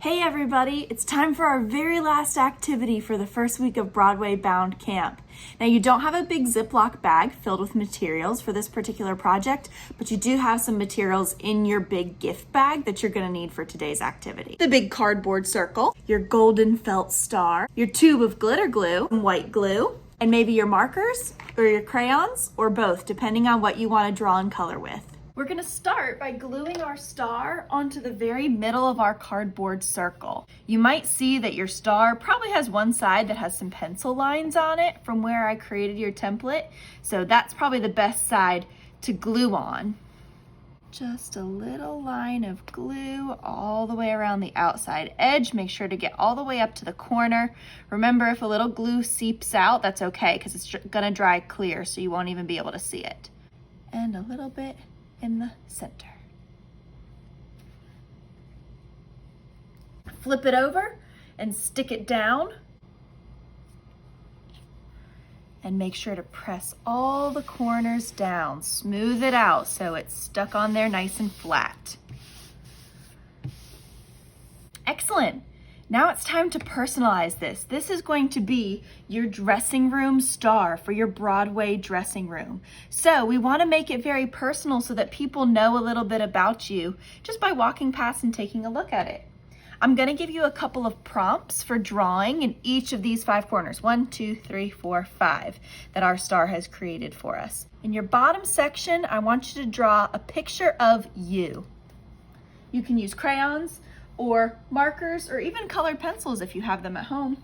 Hey everybody, it's time for our very last activity for the first week of Broadway Bound Camp. Now you don't have a big Ziploc bag filled with materials for this particular project, but you do have some materials in your big gift bag that you're gonna need for today's activity. The big cardboard circle, your golden felt star, your tube of glitter glue, and white glue, and maybe your markers or your crayons or both, depending on what you wanna draw and color with. We're gonna start by gluing our star onto the very middle of our cardboard circle. You might see that your star probably has one side that has some pencil lines on it from where I created your template. So that's probably the best side to glue on. Just a little line of glue all the way around the outside edge. Make sure to get all the way up to the corner. Remember, if a little glue seeps out, that's okay because it's gonna dry clear so you won't even be able to see it. And a little bit in the center. Flip it over and stick it down. And make sure to press all the corners down. Smooth it out so it's stuck on there nice and flat. Excellent. Now it's time to personalize this. This is going to be your dressing room star for your Broadway dressing room. So we want to make it very personal so that people know a little bit about you just by walking past and taking a look at it. I'm going to give you a couple of prompts for drawing in each of these 5 corners. 1, 2, 3, 4, 5 that our star has created for us. In your bottom section, I want you to draw a picture of you. You can use crayons or markers, or even colored pencils if you have them at home.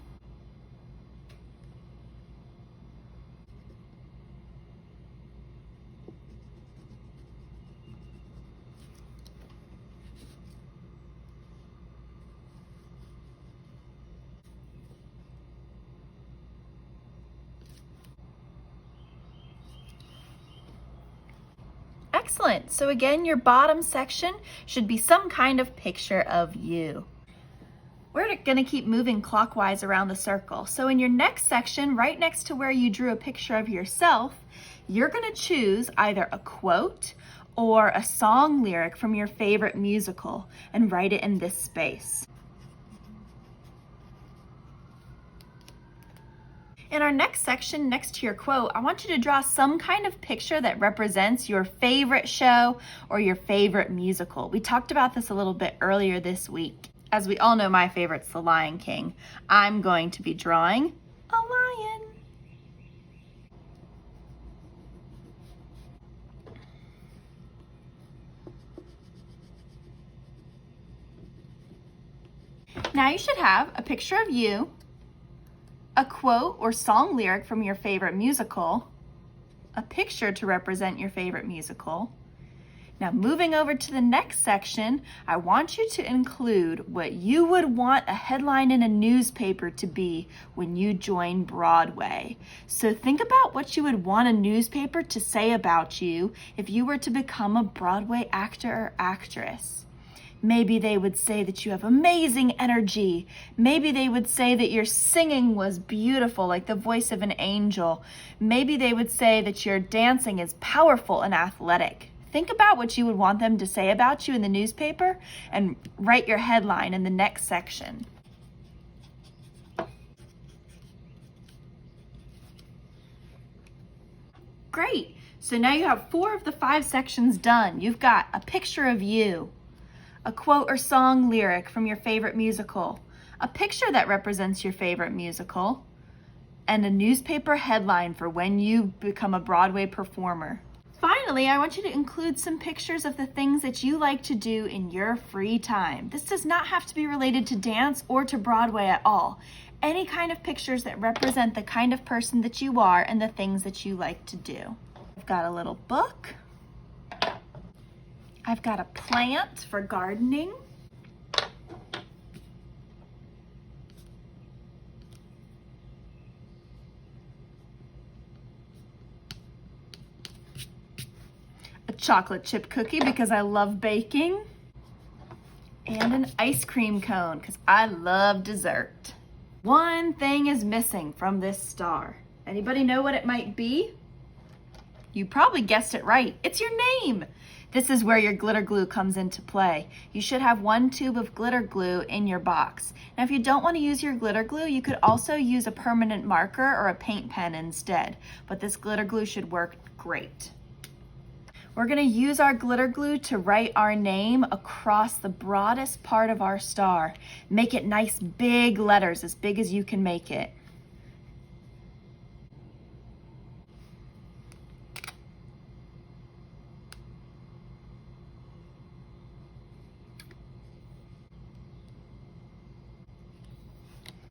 Excellent. So again, your bottom section should be some kind of picture of you. We're going to keep moving clockwise around the circle. So in your next section, right next to where you drew a picture of yourself, you're going to choose either a quote or a song lyric from your favorite musical and write it in this space. In our next section, next to your quote, I want you to draw some kind of picture that represents your favorite show or your favorite musical. We talked about this a little bit earlier this week. As we all know, my favorite's The Lion King. I'm going to be drawing a lion. Now you should have a picture of you, a quote or song lyric from your favorite musical, a picture to represent your favorite musical. Now moving over to the next section, I want you to include what you would want a headline in a newspaper to be when you join Broadway. So think about what you would want a newspaper to say about you if you were to become a Broadway actor or actress. Maybe they would say that you have amazing energy. Maybe they would say that your singing was beautiful, like the voice of an angel. Maybe they would say that your dancing is powerful and athletic. Think about what you would want them to say about you in the newspaper and write your headline in the next section. Great. So now you have 4 of the 5 sections done. You've got a picture of you, a quote or song lyric from your favorite musical, a picture that represents your favorite musical, and a newspaper headline for when you become a Broadway performer. Finally, I want you to include some pictures of the things that you like to do in your free time. This does not have to be related to dance or to Broadway at all. Any kind of pictures that represent the kind of person that you are and the things that you like to do. I've got a little book. I've got a plant for gardening. A chocolate chip cookie because I love baking. And an ice cream cone because I love dessert. One thing is missing from this star. Anybody know what it might be? You probably guessed it right. It's your name. This is where your glitter glue comes into play. You should have 1 tube of glitter glue in your box. Now, if you don't want to use your glitter glue, you could also use a permanent marker or a paint pen instead, but this glitter glue should work great. We're going to use our glitter glue to write our name across the broadest part of our star. Make it nice big letters, as big as you can make it.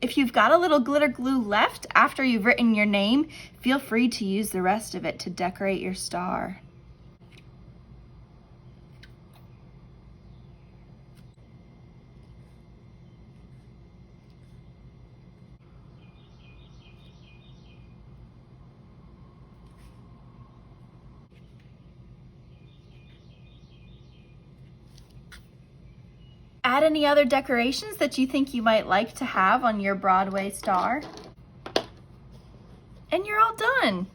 If you've got a little glitter glue left after you've written your name, feel free to use the rest of it to decorate your star. Add any other decorations that you think you might like to have on your Broadway star. And you're all done.